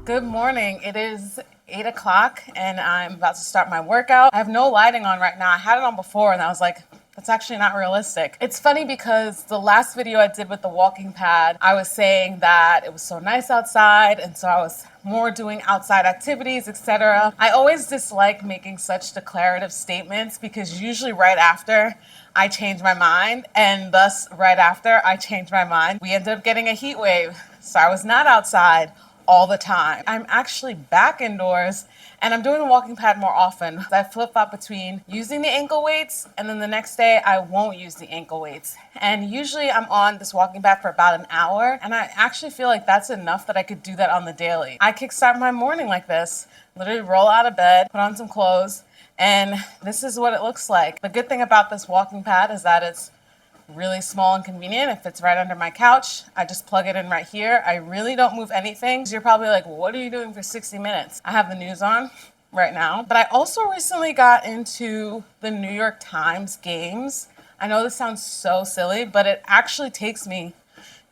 Good morning. It is 8 o'clock and I'm about to start my workout. I have no lighting on right now. I had it on before and I was like, that's actually not realistic. It's funny because the last video I did with the walking pad, I was saying that it was so nice outside and so I was more doing outside activities, etc. I always dislike making such declarative statements because usually right after I change my mind, and thus right after I changed my mind, we ended up getting a heat wave. So I was not outside all the time. I'm actually back indoors and I'm doing the walking pad more often. I flip flop between using the ankle weights and then the next day I won't use the ankle weights. And usually I'm on this walking pad for about an hour and I actually feel like that's enough that I could do that on the daily. I kickstart my morning like this, literally roll out of bed, put on some clothes, and this is what it looks like. The good thing about this walking pad is that it's really small and convenient. It fits right under my couch. I just plug it in right here. I really don't move anything. So you're probably like, what are you doing for 60 minutes? I have the news on right now. But I also recently got into the New York Times games. I know this sounds so silly, but it actually takes me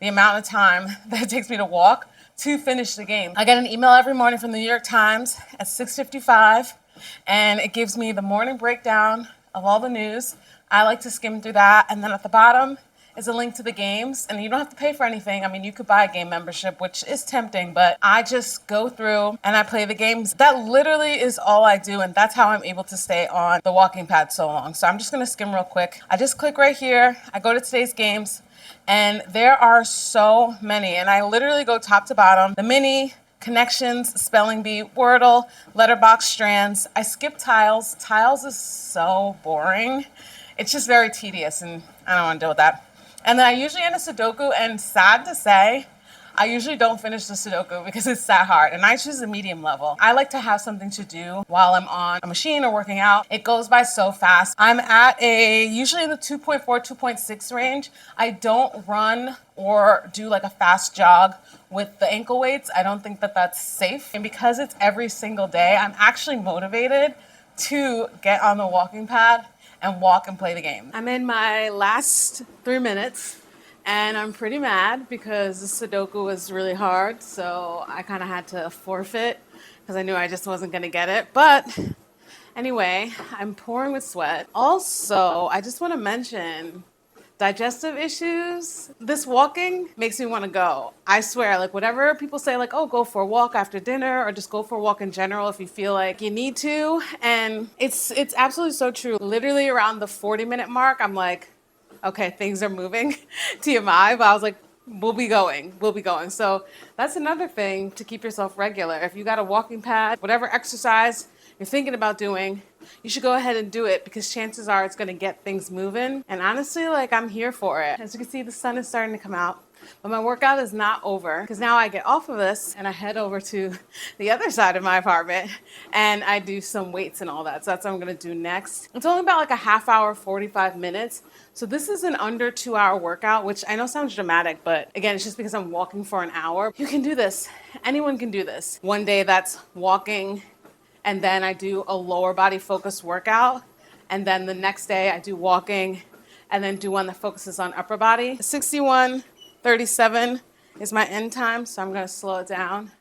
the amount of time that it takes me to walk to finish the game. I get an email every morning from the New York Times at 6:55, and it gives me the morning breakdown of all the news. I like to skim through that, and then at the bottom is a link to the games, and you don't have to pay for anything. I mean, you could buy a game membership, which is tempting, but I just go through and I play the games. That literally is all I do, and that's how I'm able to stay on the walking pad so long. So I'm just gonna skim real quick. I just click right here, I go to today's games, and there are so many, and I literally go top to bottom. The mini, connections, spelling bee, Wordle, letterbox, strands. I skip tiles. Tiles is so boring. It's just very tedious and I don't want to deal with that. And then I usually end a Sudoku, and sad to say, I usually don't finish the Sudoku because it's that hard, and I choose the medium level. I like to have something to do while I'm on a machine or working out. It goes by so fast. I'm at usually in the 2.4, 2.6 range. I don't run or do like a fast jog with the ankle weights. I don't think that that's safe. And because it's every single day, I'm actually motivated to get on the walking pad and walk and play the game. I'm in my last 3 minutes and I'm pretty mad because the Sudoku was really hard. So I kind of had to forfeit because I knew I just wasn't going to get it. But anyway, I'm pouring with sweat. Also, I just want to mention digestive issues. This walking makes me want to go. I swear, like whatever people say, like, oh, go for a walk after dinner or just go for a walk in general if you feel like you need to. And it's absolutely so true. Literally around the 40-minute mark, I'm like, okay, things are moving. TMI, but I was like, we'll be going. So that's another thing to keep yourself regular. If you got a walking pad, whatever exercise you're thinking about doing, you should go ahead and do it because chances are it's going to get things moving. And honestly, like I'm here for it. As you can see, the sun is starting to come out, but my workout is not over because now I get off of this and I head over to the other side of my apartment and I do some weights and all that. So that's what I'm going to do next. It's only about like a half hour, 45 minutes. So this is an under 2-hour workout, which I know sounds dramatic, but again, it's just because I'm walking for an hour. You can do this. Anyone can do this. One day that's walking, and then I do a lower body focused workout. And then the next day I do walking and then do one that focuses on upper body. 61:37 is my end time, so I'm gonna slow it down.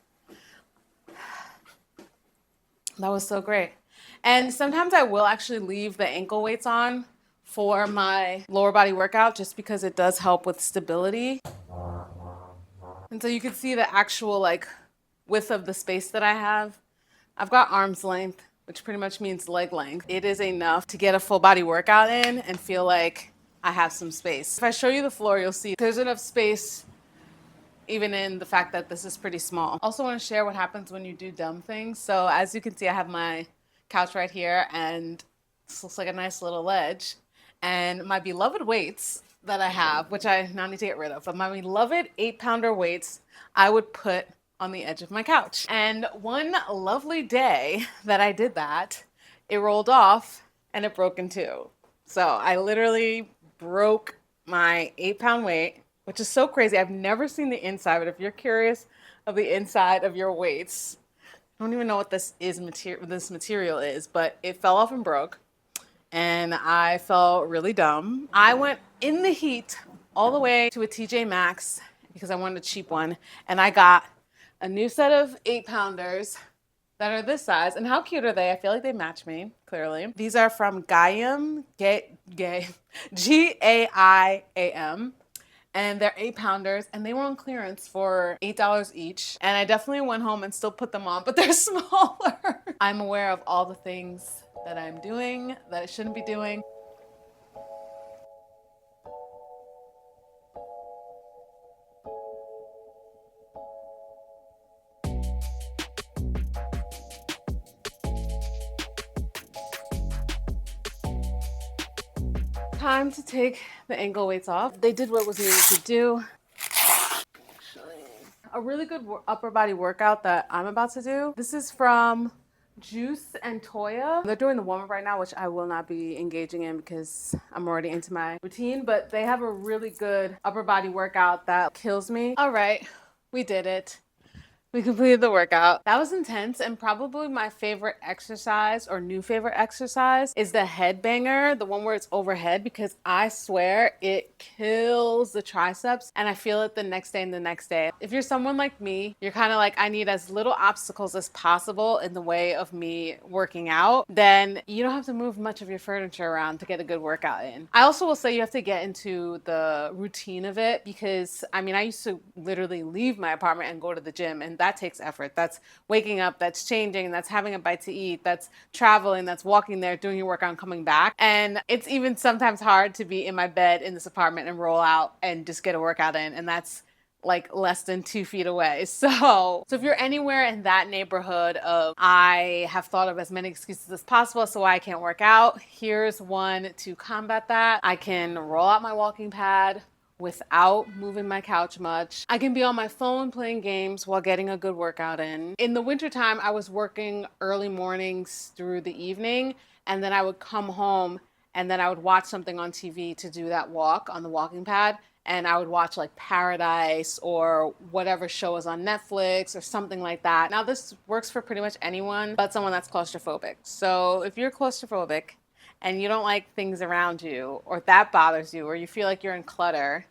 That was so great. And sometimes I will actually leave the ankle weights on for my lower body workout just because it does help with stability. And so you can see the actual like width of the space that I have. I've got arm's length, which pretty much means leg length. It is enough to get a full body workout in and feel like I have some space. If I show you the floor, you'll see there's enough space even in the fact that this is pretty small. Also want to share what happens when you do dumb things. So as you can see, I have my couch right here and this looks like a nice little ledge. And my beloved weights that I have, which I now need to get rid of, but my beloved 8-pounder weights, I would put on the edge of my couch. And one lovely day that I did that, it rolled off and it broke in two. So I literally broke my 8-pound weight, which is so crazy. I've never seen the inside, but if you're curious of the inside of your weights, I don't even know what this material is, but it fell off and broke. And I felt really dumb. I went in the heat all the way to a TJ Maxx because I wanted a cheap one, and I got a new set of 8-pounders that are this size. And how cute are they? I feel like they match me, clearly. These are from G-A-I-A-M. And they're 8-pounders, and they were on clearance for $8 each. And I definitely went home and still put them on, but they're smaller. I'm aware of all the things that I'm doing that I shouldn't be doing. Time to take the ankle weights off. They did what was needed to do. A really good upper body workout that I'm about to do. This is from Juice and Toya. They're doing the warm-up right now, which I will not be engaging in because I'm already into my routine, but they have a really good upper body workout that kills me. All right, we did it. We completed the workout. That was intense, and probably my favorite exercise, or new favorite exercise, is the headbanger, the one where it's overhead, because I swear it kills the triceps, and I feel it the next day and the next day. If you're someone like me, you're kind of like, I need as little obstacles as possible in the way of me working out, then you don't have to move much of your furniture around to get a good workout in. I also will say you have to get into the routine of it, because I mean, I used to literally leave my apartment and go to the gym, and that takes effort. That's waking up, that's changing, that's having a bite to eat, that's traveling, that's walking there, doing your workout and coming back. And it's even sometimes hard to be in my bed in this apartment and roll out and just get a workout in. And that's like less than 2 feet away. So if you're anywhere in that neighborhood of, I have thought of as many excuses as possible as to why I can't work out, here's one to combat that. I can roll out my walking pad without moving my couch much. I can be on my phone playing games while getting a good workout in. In the wintertime, I was working early mornings through the evening, and then I would come home and then I would watch something on TV to do that walk on the walking pad. And I would watch like Paradise or whatever show is on Netflix or something like that. Now this works for pretty much anyone but someone that's claustrophobic. So if you're claustrophobic and you don't like things around you, or that bothers you, or you feel like you're in clutter,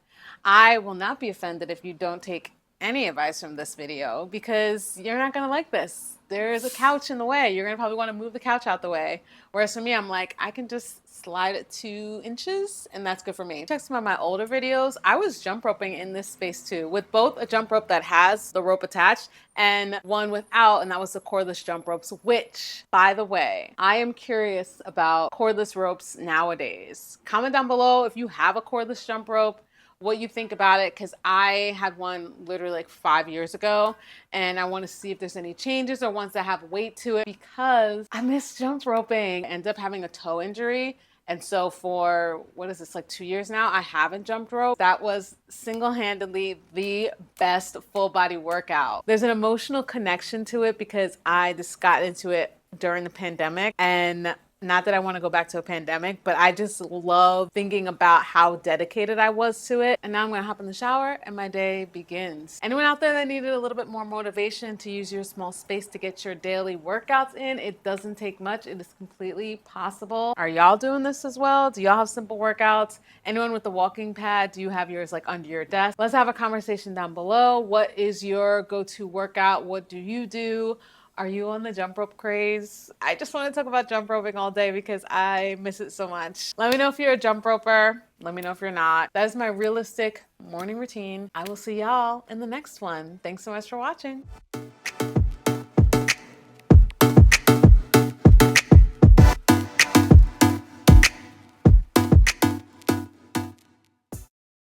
I will not be offended if you don't take any advice from this video, because you're not gonna like this. There's a couch in the way. You're gonna probably wanna move the couch out the way. Whereas for me, I'm like, I can just slide it 2 inches and that's good for me. Check some of my older videos. I was jump roping in this space too, with both a jump rope that has the rope attached and one without, and that was the cordless jump ropes, which, by the way, I am curious about cordless ropes nowadays. Comment down below if you have a cordless jump rope, what you think about it, because I had one literally like 5 years ago, and I want to see if there's any changes or ones that have weight to it, because I miss jump roping. I ended up having a toe injury, and so for, what is this, like 2 years now, I haven't jumped rope. That was single-handedly the best full body workout. There's an emotional connection to it because I just got into it during the pandemic, and not that I want to go back to a pandemic, but I just love thinking about how dedicated I was to it. And now I'm going to hop in the shower and my day begins. Anyone out there that needed a little bit more motivation to use your small space to get your daily workouts in, it doesn't take much. It is completely possible. Are y'all doing this as well? Do y'all have simple workouts? Anyone with the walking pad, do you have yours like under your desk? Let's have a conversation down below. What is your go-to workout? What do you do? Are you on the jump rope craze? I just want to talk about jump roping all day because I miss it so much. Let me know if you're a jump roper. Let me know if you're not. That is my realistic morning routine. I will see y'all in the next one. Thanks so much for watching.